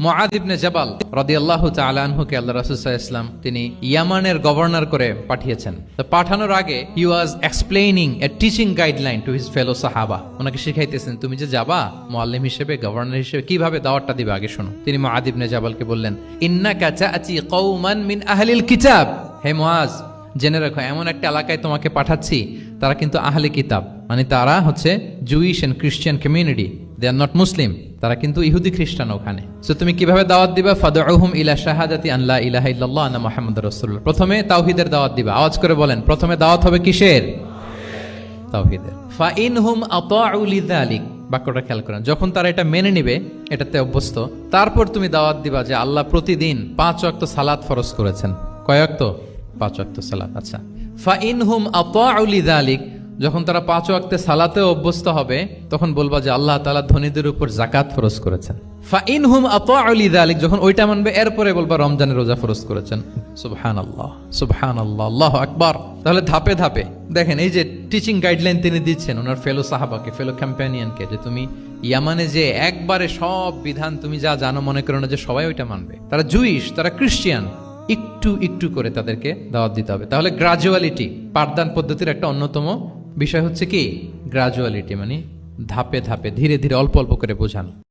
মুআয ইবনে জাবাল রাদিয়াল্লাহু তাআলা আনহুকে আল্লাহ রাসূল সাল্লাল্লাহু আলাইহি ওয়াসাল্লাম তিনি ইয়ামানের গভর্নর করে পাঠিয়েছেন। তো পাঠানোর আগে he was explaining a teaching guideline to his fellow সাহাবা। ওনাকে শিখাইতেছেন তুমি যে যাবা মুআল্লিম হিসেবে, গভর্নর হিসেবে কিভাবে দাওয়াতটা দিবে আগে শোনো। তিনি মুআয ইবনে জাবালকে বললেন, ইন্নাকা তা'তি কওমান মিন আহলিল কিতাব। হে মুআয, জেনে রাখো এমন একটা এলাকায় তোমাকে পাঠাচ্ছি, তারা কিন্তু আহলে কিতাব, মানে তারা হচ্ছে Jewish and Christian community, they are not Muslim, তারা কিন্তু ইহুদি খ্রিস্টান ওখানে। সো তুমি কিভাবে দাওয়াত দিবা? ফাদউহুম ইলা শাহাদাতি আন লা ইলাহা ইল্লাল্লাহ আন্না মুহাম্মাদুর রাসূলুল্লাহ। প্রথমে তাওহীদের দাওয়াত দিবা। আওয়াজ করে বলেন, প্রথমে দাওয়াত হবে কিসের? তাওহীদের। ফা ইনহুম আতাউ লিযালিক, বাক্যটা খেয়াল করেন, যখন তারা এটা মেনে নিবে, এটাতে অভ্যস্ত, তারপর তুমি দাওয়াত দিবা যে আল্লাহ প্রতিদিন 5 ওয়াক্ত সালাত ফরজ করেছেন। কয় ওয়াক্ত? 5 ওয়াক্ত সালাত। আচ্ছা, ফা ইনহুম আতাউ লিযালিক, যখন তারা 5 ওয়াক্তে সালাতেও অভ্যস্ত হবে, তখন বলবা যে আল্লাহ তাআলা ধনীদের উপর যাকাত ফরজ করেছেন। ফা ইনহুম আতাউ লিযালিক, যখন ওইটা মানবে, এরপরে বলবা রমজানের রোজা ফরজ করেছেন। সুবহানাল্লাহ, সুবহানাল্লাহ, আল্লাহু আকবার। তাহলে ধাপে ধাপে দেখেন, এই যে টিচিং গাইডলাইন তিনি দিচ্ছেন ওনার ফেলো সাহাবাকে, ফেলো কম্প্যানিয়নকে, যে তুমি ইয়ামানে যে একবারে সব বিধান তুমি যা জানো, মনে করো না যে সবাই ওইটা মানবে। তারা জুইশ, তারা ক্রিশ্চিয়ান, একটু একটু করে তাদেরকে দাওয়াত দিতে হবে। তাহলে গ্রাজুয়ালিটি, পাঠদান পদ্ধতির একটা অন্যতম বিষয় হচ্ছে কি গ্রাজুয়ালিটি, মানে ধাপে ধাপে ধীরে ধীরে অল্প অল্প করে বোঝানো।